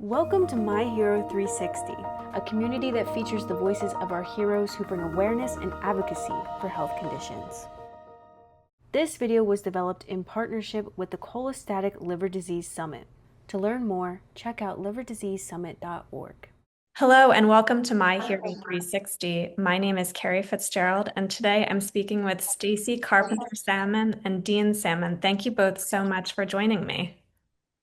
Welcome to My Hero 360, a community that features the voices of our heroes who bring awareness and advocacy for health conditions. This video was developed in partnership with the Cholestatic Liver Disease Summit. To learn more, check out liverdiseasesummit.org. Hello and welcome to My Hero 360. My name is Kerri Fitzgerald and today I'm speaking with Stacey Carpenter-Salmon and Dean Salmon. Thank you both so much for joining me.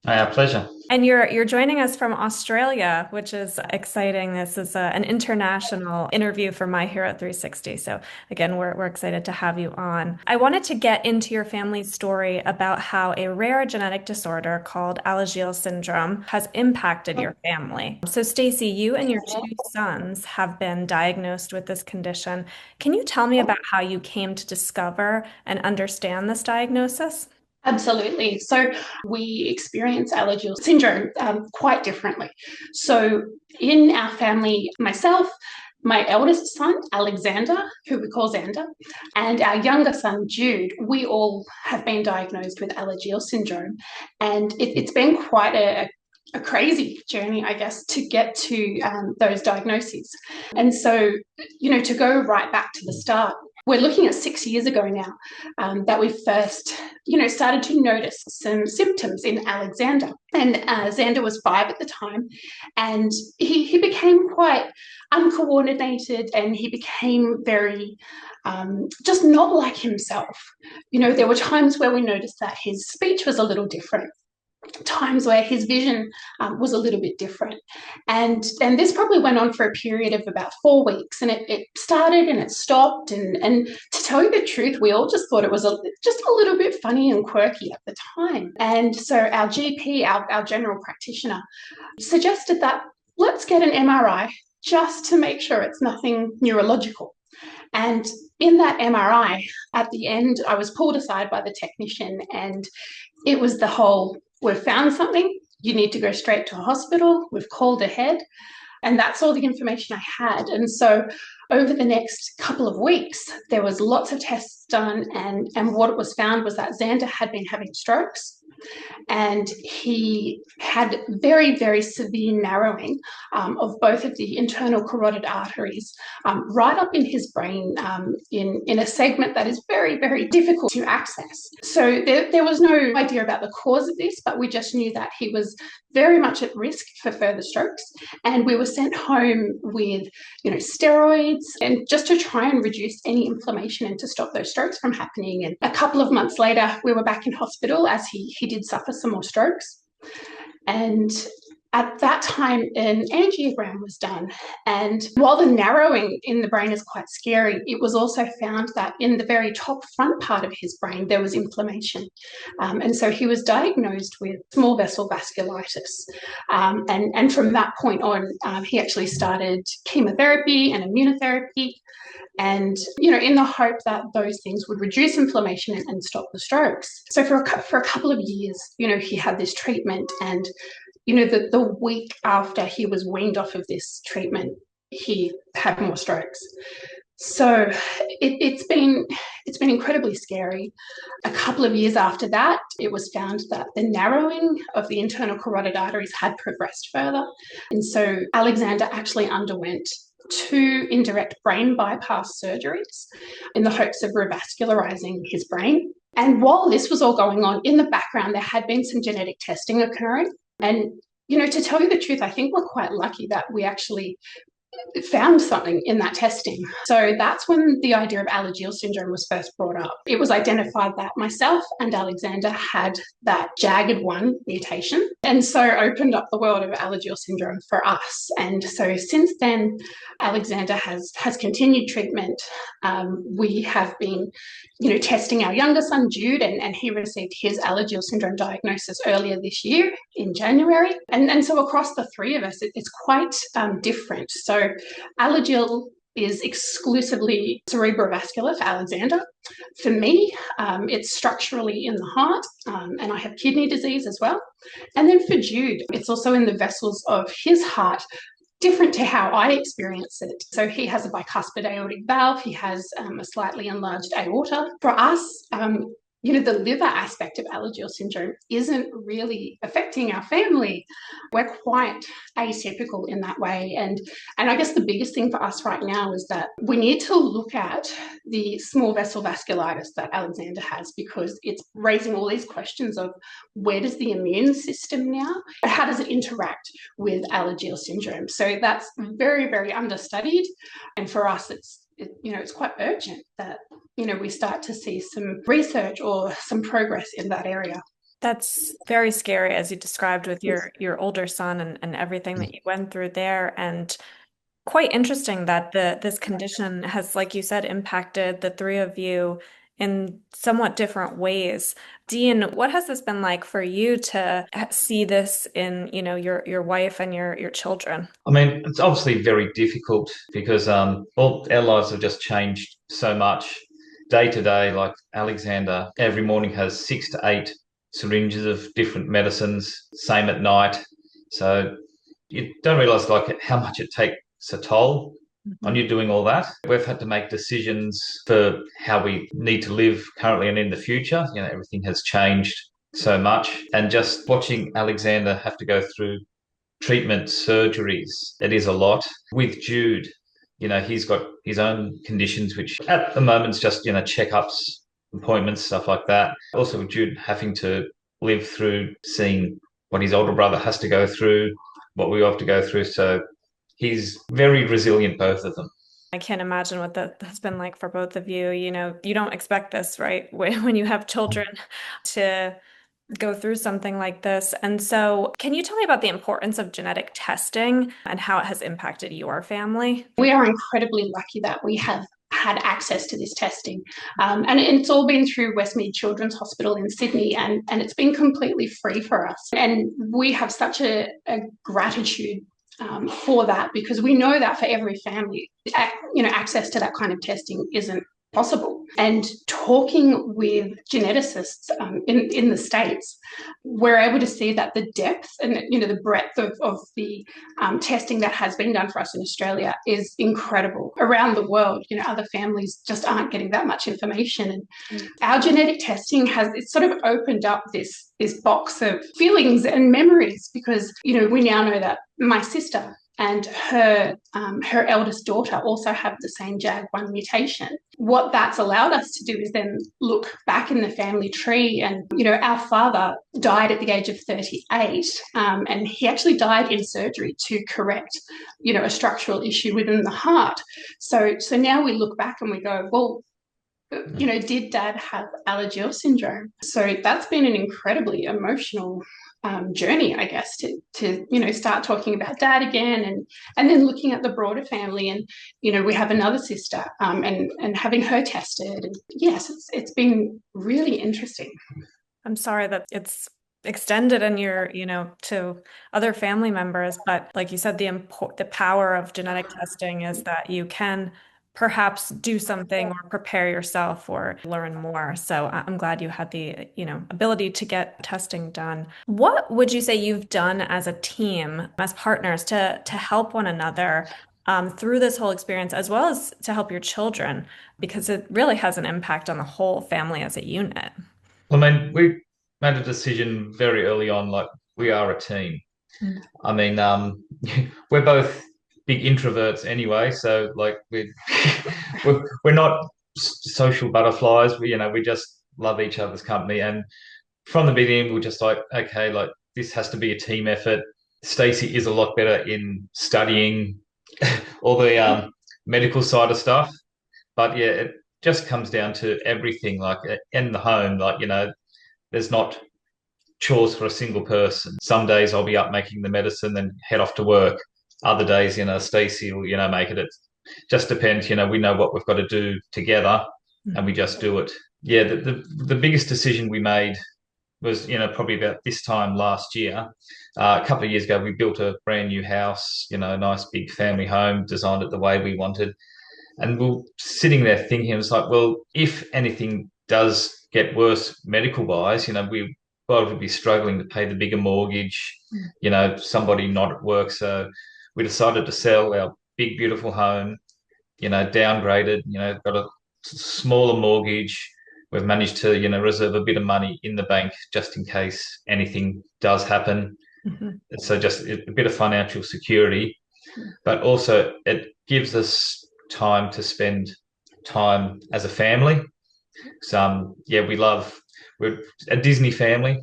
Our pleasure. And you're joining us from Australia, which is exciting. This is an international interview for My Hero 360. So again, we're excited to have you on. I wanted to get into your family's story about how a rare genetic disorder called Alagille syndrome has impacted your family. So Stacey, you and your two sons have been diagnosed with this condition. Can you tell me about how you came to discover and understand this diagnosis? Absolutely. So we experience Alagille syndrome quite differently. So in our family, myself, my eldest son, Alexander, who we call Xander, and our younger son, Jude, we all have been diagnosed with Alagille syndrome. And it's been quite a crazy journey, I guess, to get to those diagnoses. And so, to go right back to the start, we're looking at 6 years ago now that we first, started to notice some symptoms in Alexander. And Xander was 5 at the time, and he became quite uncoordinated, and he became very just not like himself. There were times where we noticed that his speech was a little different, times where his vision was a little bit different. And this probably went on for a period of about 4 weeks, and it started and it stopped. And to tell you the truth, we all just thought it was just a little bit funny and quirky at the time. And so our GP, our general practitioner, suggested that let's get an MRI just to make sure it's nothing neurological. And in that MRI, at the end, I was pulled aside by the technician, and it was the whole, we've found something, you need to go straight to a hospital, we've called ahead. And that's all the information I had. And so over the next couple of weeks, there was lots of tests done. And what was found was that Xander had been having strokes, and he had very, very severe narrowing of both of the internal carotid arteries right up in his brain in a segment that is very, very difficult to access. So there was no idea about the cause of this, but we just knew that he was very much at risk for further strokes. And we were sent home with, steroids, and just to try and reduce any inflammation and to stop those strokes from happening. And a couple of months later, we were back in hospital as he did suffer some more strokes. And at that time, an angiogram was done. And while the narrowing in the brain is quite scary, it was also found that in the very top front part of his brain, there was inflammation. And so he was diagnosed with small vessel vasculitis. And from that point on, he actually started chemotherapy and immunotherapy. And, in the hope that those things would reduce inflammation and stop the strokes. So for a couple of years, he had this treatment, and the week after he was weaned off of this treatment, he had more strokes. So it's been incredibly scary. A couple of years after that, it was found that the narrowing of the internal carotid arteries had progressed further. And so Alexander actually underwent 2 indirect brain bypass surgeries in the hopes of revascularizing his brain. And while this was all going on, in the background, there had been some genetic testing occurring. And, to tell you the truth, I think we're quite lucky that we actually found something in that testing. So that's when the idea of Alagille syndrome was first brought up. It was identified that myself and Alexander had that JAGD1 mutation, and so opened up the world of Alagille syndrome for us. And so since then, Alexander has continued treatment. We have been, testing our younger son, Jude, and he received his Alagille syndrome diagnosis earlier this year in January. And so across the 3 of us, it's quite different. So Alagille is exclusively cerebrovascular for Alexander. For me, it's structurally in the heart, and I have kidney disease as well. And then for Jude, it's also in the vessels of his heart, different to how I experience it. So he has a bicuspid aortic valve, he has a slightly enlarged aorta. For us, the liver aspect of Alagille syndrome isn't really affecting our family. We're quite atypical in that way. And I guess the biggest thing for us right now is that we need to look at the small vessel vasculitis that Alexander has, because it's raising all these questions of where does the immune system now, how does it interact with Alagille syndrome? So that's very, very understudied. And for us, it's quite urgent that we start to see some research or some progress in that area. That's very scary, as you described with your older son and everything that you went through there. And quite interesting that this condition has, like you said, impacted the three of you in somewhat different ways. Dean, what has this been like for you to see this in, your wife and your children? I mean, it's obviously very difficult because all our lives have just changed so much. Day to day, like Alexander, every morning has 6 to 8 syringes of different medicines, same at night. So you don't realise like how much it takes a toll on you doing all that. We've had to make decisions for how we need to live currently and in the future. Everything has changed so much. And just watching Alexander have to go through treatment, surgeries, it is a lot. With Jude, he's got his own conditions, which at the moment is just, checkups, appointments, stuff like that. Also with Jude having to live through seeing what his older brother has to go through, what we have to go through. So he's very resilient, both of them. I can't imagine what that has been like for both of you. You don't expect this, right? When you have children to go through something like this. And so can you tell me about the importance of genetic testing and how it has impacted your family? We are incredibly lucky that we have had access to this testing. And it's all been through Westmead Children's Hospital in Sydney, and it's been completely free for us. And we have such a gratitude for that, because we know that for every family, access to that kind of testing isn't possible. And talking with geneticists in the States, we're able to see that the depth and the breadth of the testing that has been done for us in Australia is incredible. Around the world, other families just aren't getting that much information. And our genetic testing it's sort of opened up this box of feelings and memories, because we now know that my sister and her eldest daughter also have the same JAG1 mutation. What that's allowed us to do is then look back in the family tree, and our father died at the age of 38, and he actually died in surgery to correct a structural issue within the heart. So now we look back and we go, well, did Dad have Alagille syndrome? So that's been an incredibly emotional journey, I guess, to start talking about Dad again, and then looking at the broader family. And we have another sister, and having her tested. And yes, it's been really interesting. I'm sorry that it's extended in your, to other family members, but like you said, the power of genetic testing is that you can perhaps do something or prepare yourself or learn more. So I'm glad you had the, ability to get testing done. What would you say you've done as a team, as partners, to help one another through this whole experience, as well as to help your children, because it really has an impact on the whole family as a unit? I mean, we made a decision very early on, like we are a team. I mean, we're both big introverts anyway, so like we're not social butterflies. We just love each other's company, and from the beginning we're just like, okay, like this has to be a team effort. Stacey is a lot better in studying all the medical side of stuff, but yeah, it just comes down to everything, like in the home, like there's not chores for a single person. Some days I'll be up making the medicine and head off to work. Other days, Stacey will, make it. It just depends. We know what we've got to do together, and we just do it. Yeah, the biggest decision we made was, probably about this time last year. A couple of years ago, we built a brand new house, a nice big family home, designed it the way we wanted. And we're sitting there thinking, it's like, well, if anything does get worse medical-wise, we would be struggling to pay the bigger mortgage, somebody not at work. So we decided to sell our big, beautiful home, downgraded, got a smaller mortgage. we've managed to, reserve a bit of money in the bank just in case anything does happen. So just a bit of financial security, but also it gives us time to spend time as a family. So we're a Disney family.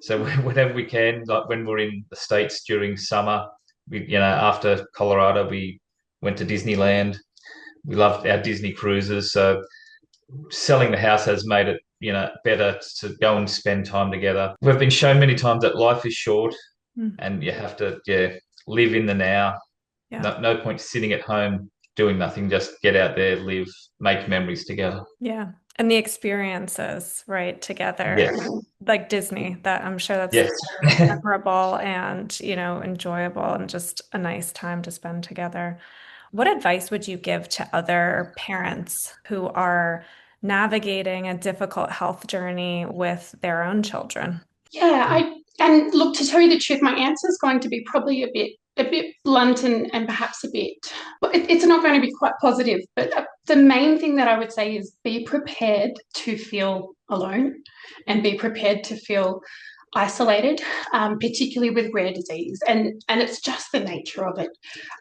So whenever we can, like when we're in the States during summer, after Colorado, we went to Disneyland. We loved our Disney cruises. So selling the house has made it, better to go and spend time together. We've been shown many times that life is short and you have to, live in the now. Yeah. No point sitting at home doing nothing. Just get out there, live, make memories together. Yeah. And the experiences, right, together, Yes. like Disney, that I'm sure that's Yes. memorable and, enjoyable and just a nice time to spend together. What advice would you give to other parents who are navigating a difficult health journey with their own children? Yeah, and look, to tell you the truth, my answer is going to be probably a bit blunt and perhaps it's not going to be quite positive. But the main thing that I would say is be prepared to feel alone and be prepared to feel isolated, particularly with rare disease. And it's just the nature of it.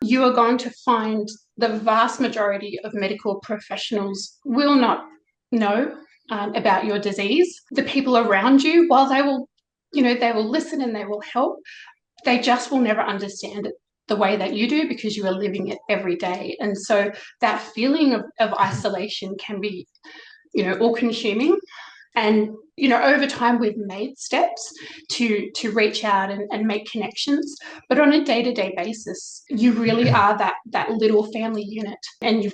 You are going to find the vast majority of medical professionals will not know about your disease. The people around you, while they will listen and they will help, they just will never understand it the way that you do because you are living it every day. And so that feeling of isolation can be, all consuming. And, over time we've made steps to reach out and make connections. But on a day-to-day basis, you really are that little family unit, and you've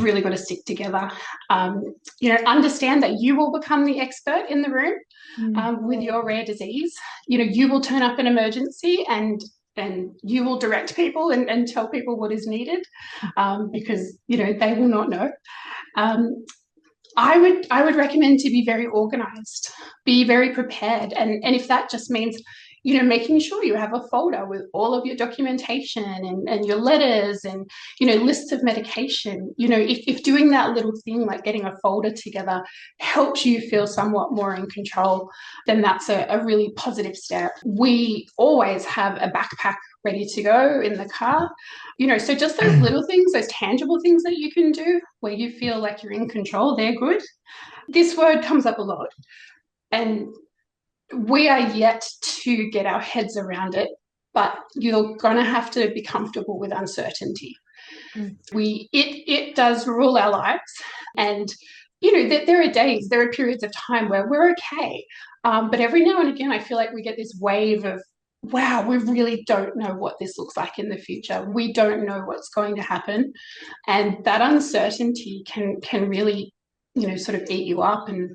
really got to stick together. Understand that you will become the expert in the room with your rare disease. You will turn up an emergency and you will direct people and tell people what is needed because, they will not know. I would recommend to be very organized, be very prepared. And if that just means, making sure you have a folder with all of your documentation and your letters and, lists of medication, if doing that little thing like getting a folder together helps you feel somewhat more in control, then that's a really positive step. We always have a backpack ready to go in the car, so just those little things, those tangible things that you can do where you feel like you're in control, they're good. This word comes up a lot and we are yet to get our heads around it, but you're going to have to be comfortable with uncertainty. It does rule our lives, and there are days, there are periods of time where we're okay, but every now and again I feel like we get this wave of, wow, we really don't know what this looks like in the future. We don't know what's going to happen. And that uncertainty can really, sort of eat you up. And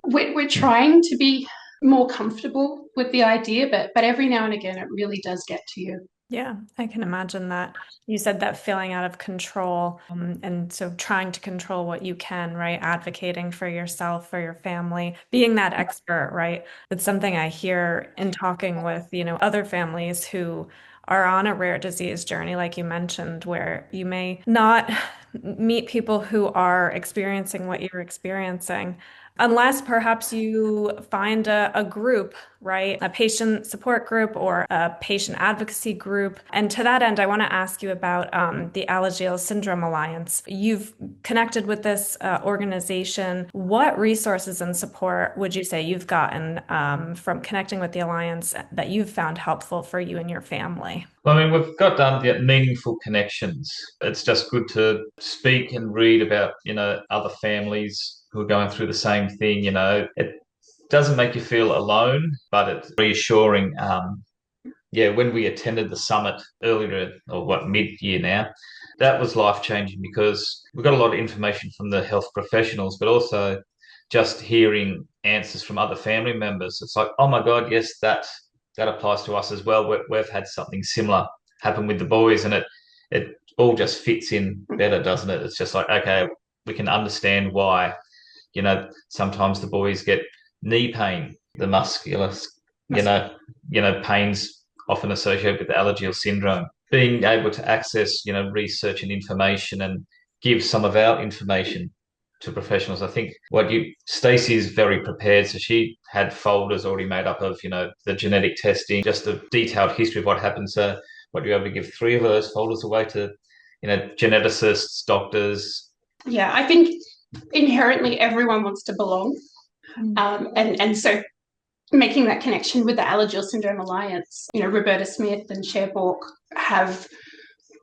we're trying to be more comfortable with the idea, but every now and again, it really does get to you. Yeah, I can imagine that. You said that feeling out of control, and so trying to control what you can, right? Advocating for yourself, for your family, being that expert, right? It's something I hear in talking with, other families who are on a rare disease journey, like you mentioned, where you may not meet people who are experiencing what you're experiencing. Unless perhaps you find a group, right? A patient support group or a patient advocacy group. And to that end, I want to ask you about the Alagille Syndrome Alliance. You've connected with this organization. What resources and support would you say you've gotten from connecting with the Alliance that you've found helpful for you and your family? Well, I mean, we've got meaningful connections. It's just good to speak and read about, other families who are going through the same thing. It doesn't make you feel alone, but it's reassuring. When we attended the summit earlier, or mid-year now, that was life-changing because we got a lot of information from the health professionals, but also just hearing answers from other family members. It's like, oh my God, yes, that applies to us as well. We've had something similar happen with the boys, and it all just fits in better, doesn't it? It's just like, okay, we can understand why, sometimes the boys get knee pain, the muscular, pains often associated with Alagille syndrome. Being able to access, research and information and give some of our information to professionals. I think Stacey is very prepared. So she had folders already made up of, the genetic testing, just a detailed history of what happened. So what you're able to give 3 of those folders away to, geneticists, doctors. Yeah, I think inherently everyone wants to belong. And so making that connection with the Alagille Syndrome Alliance, Roberta Smith and Cher Bork have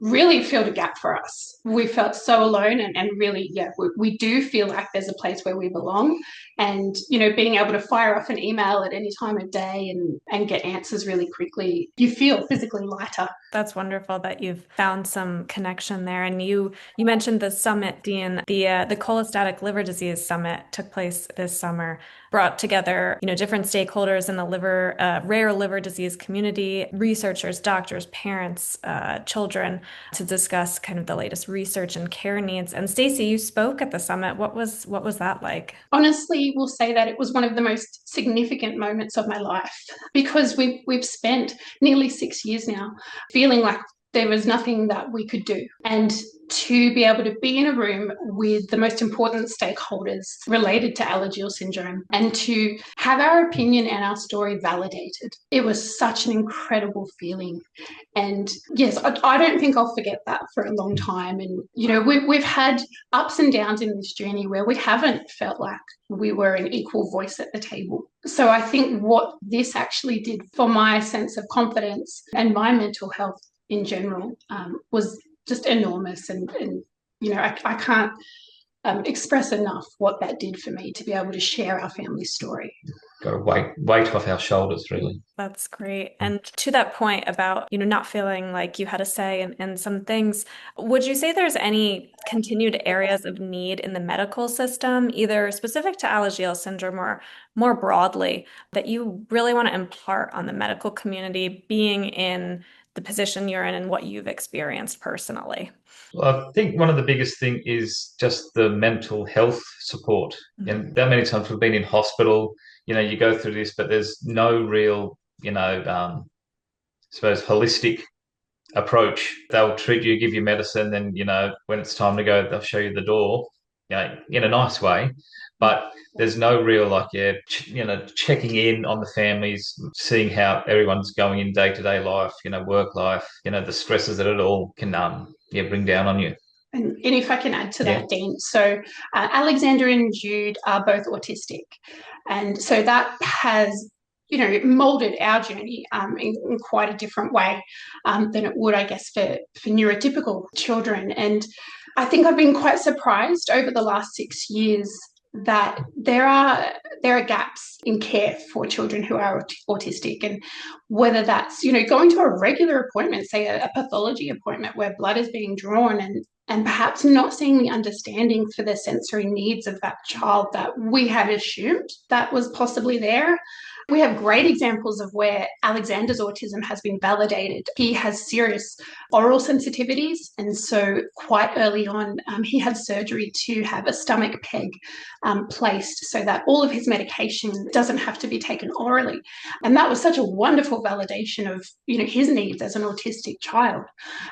really filled a gap for us. We felt so alone, and really, we do feel like there's a place where we belong. And, being able to fire off an email at any time of day and get answers really quickly, you feel physically lighter. That's wonderful that you've found some connection there. And you mentioned the summit, Dean. The Cholestatic Liver Disease Summit took place this summer, brought together, different stakeholders in the rare liver disease community, researchers, doctors, parents, children, to discuss kind of the latest research and care needs. And Stacey, you spoke at the summit. What was that like? Honestly, we'll say that it was one of the most significant moments of my life, because we've spent nearly 6 years now feeling like there was nothing that we could do. And to be able to be in a room with the most important stakeholders related to Alagille syndrome and to have our opinion and our story validated, it was such an incredible feeling. And yes, I don't think I'll forget that for a long time. And, we've had ups and downs in this journey where we haven't felt like we were an equal voice at the table. So I think what this actually did for my sense of confidence and my mental health in general was just enormous. And I can't express enough what that did for me to be able to share our family story. Got a weight off our shoulders, really. That's great. And to that point about, not feeling like you had a say in some things, would you say there's any continued areas of need in the medical system, either specific to Alagille syndrome or more broadly, that you really want to impart on the medical community, being in the position you're in and what you've experienced personally? Well, I think one of the biggest thing is just the mental health support. Mm-hmm. And that many times we've been in hospital, you go through this, but there's no real, I suppose, holistic approach. They'll treat you, give you medicine, then, when it's time to go, they'll show you the door, in a nice way. But there's no real, checking in on the families, seeing how everyone's going in day-to-day life, work life, the stresses that it all can, bring down on you. And if I can add to that, Dean, so Alexander and Jude are both autistic. And so that has, molded our journey in quite a different way than it would, I guess, for neurotypical children. And I think I've been quite surprised over the last 6 years that there are gaps in care for children who are autistic, and whether that's going to a regular appointment, say a pathology appointment where blood is being drawn, and perhaps not seeing the understanding for the sensory needs of that child that we had assumed that was possibly there. We have great examples of where Alexander's autism has been validated. He has serious oral sensitivities, and so quite early on, he had surgery to have a stomach peg placed so that all of his medication doesn't have to be taken orally. And that was such a wonderful validation of his needs as an autistic child.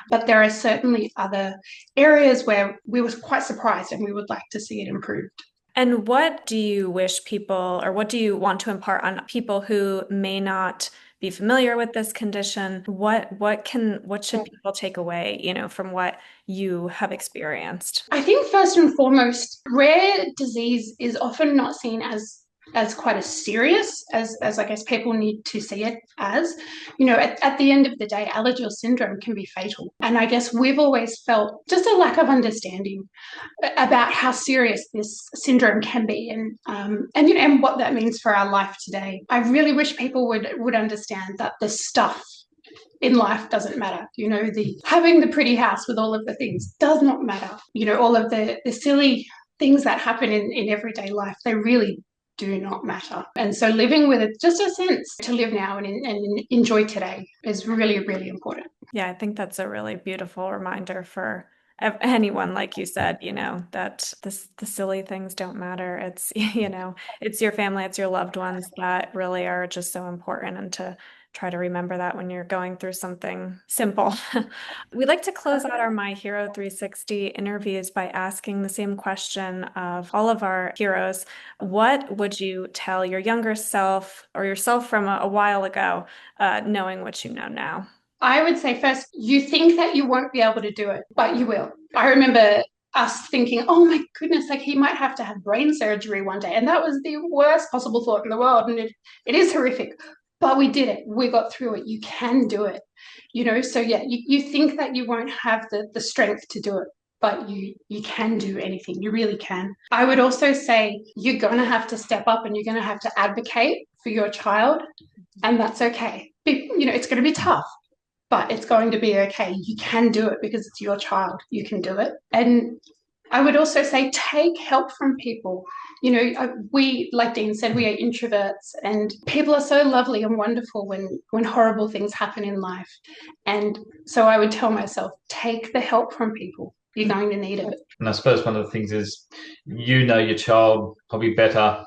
But there are certainly other areas where we were quite surprised, and we would like to see it improved. And what do you wish people, or what do you want to impart on people who may not be familiar with this condition? What should people take away, from what you have experienced? I think first and foremost, rare disease is often not seen as quite as serious as I guess people need to see it as. At the end of the day, Alagille syndrome can be fatal. And I guess we've always felt just a lack of understanding about how serious this syndrome can be and what that means for our life today. I really wish people would understand that the stuff in life doesn't matter. Having the pretty house with all of the things does not matter. All of the silly things that happen in everyday life, they really do not matter. And so living with it, just a sense to live now and enjoy today is really, really important. Yeah, I think that's a really beautiful reminder for anyone, like you said, that the silly things don't matter. It's, it's your family, it's your loved ones that really are just so important, and to try to remember that when you're going through something simple. We like to close out our My Hero 360 interviews by asking the same question of all of our heroes. What would you tell your younger self or yourself from a while ago, knowing what you know now? I would say first, you think that you won't be able to do it, but you will. I remember us thinking, oh my goodness, like he might have to have brain surgery one day. And that was the worst possible thought in the world. And it is horrific, but we did it. We got through it. You can do it, So yeah, you think that you won't have the strength to do it, but you can do anything. You really can. I would also say you're going to have to step up and you're going to have to advocate for your child. And that's okay. It's going to be tough, but it's going to be okay. You can do it because it's your child. You can do it. And I would also say take help from people. We, like Dean said, we are introverts, and people are so lovely and wonderful when horrible things happen in life. And so I would tell myself, take the help from people. You're going to need it. And I suppose one of the things is, your child probably better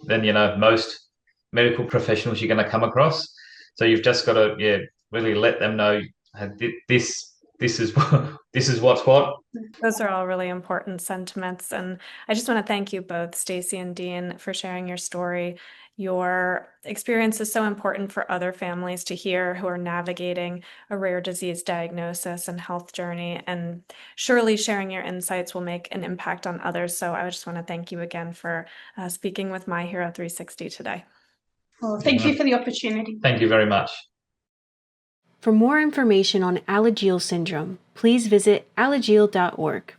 than, most medical professionals you're going to come across. So you've just got to, really let them know this is what's what. Those are all really important sentiments. And I just want to thank you both, Stacey and Dean, for sharing your story. Your experience is so important for other families to hear who are navigating a rare disease diagnosis and health journey. And surely sharing your insights will make an impact on others. So I just want to thank you again for speaking with My Hero 360 today. Well, thank you for the opportunity. Thank you very much. For more information on Alagille syndrome, please visit alagille.org.